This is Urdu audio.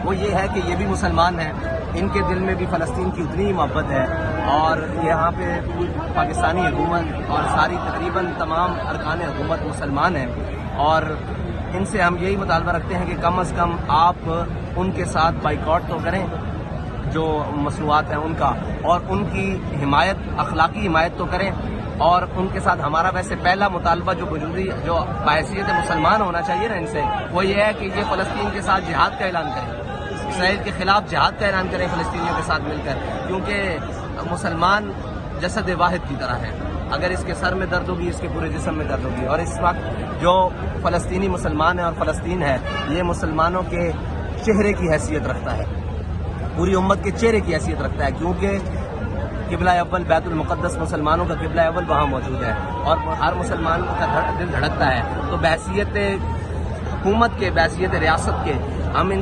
وہ یہ ہے کہ یہ بھی مسلمان ہیں، ان کے دل میں بھی فلسطین کی اتنی ہی محبت ہے، اور یہاں پہ پاکستانی حکومت اور ساری تقریباً تمام ارکان حکومت مسلمان ہیں، اور ان سے ہم یہی مطالبہ رکھتے ہیں کہ کم از کم آپ ان کے ساتھ بائیکاٹ تو کریں جو مصنوعات ہیں ان کا، اور ان کی حمایت، اخلاقی حمایت تو کریں، اور ان کے ساتھ ہمارا ویسے پہلا مطالبہ جو وجودی جو بحیثیت مسلمان ہونا چاہیے نا ان سے، وہ یہ ہے کہ یہ فلسطین کے ساتھ جہاد کا اعلان کریں، اسرائیل کے خلاف جہاد کا اعلان کریں فلسطینیوں کے ساتھ مل کر، کیونکہ مسلمان جسد واحد کی طرح ہے، اگر اس کے سر میں درد ہوگی اس کے پورے جسم میں درد ہوگی، اور اس وقت جو فلسطینی مسلمان ہے اور فلسطین ہے یہ مسلمانوں کے چہرے کی حیثیت رکھتا ہے، پوری امت کے چہرے کی حیثیت رکھتا ہے، کیونکہ قبلہ اول بیت المقدس مسلمانوں کا قبلہ اول وہاں موجود ہے، اور ہر مسلمان کا دل دھڑکتا ہے، تو بحیثیت حکومت کے، بحیثیت ریاست کے ہم ان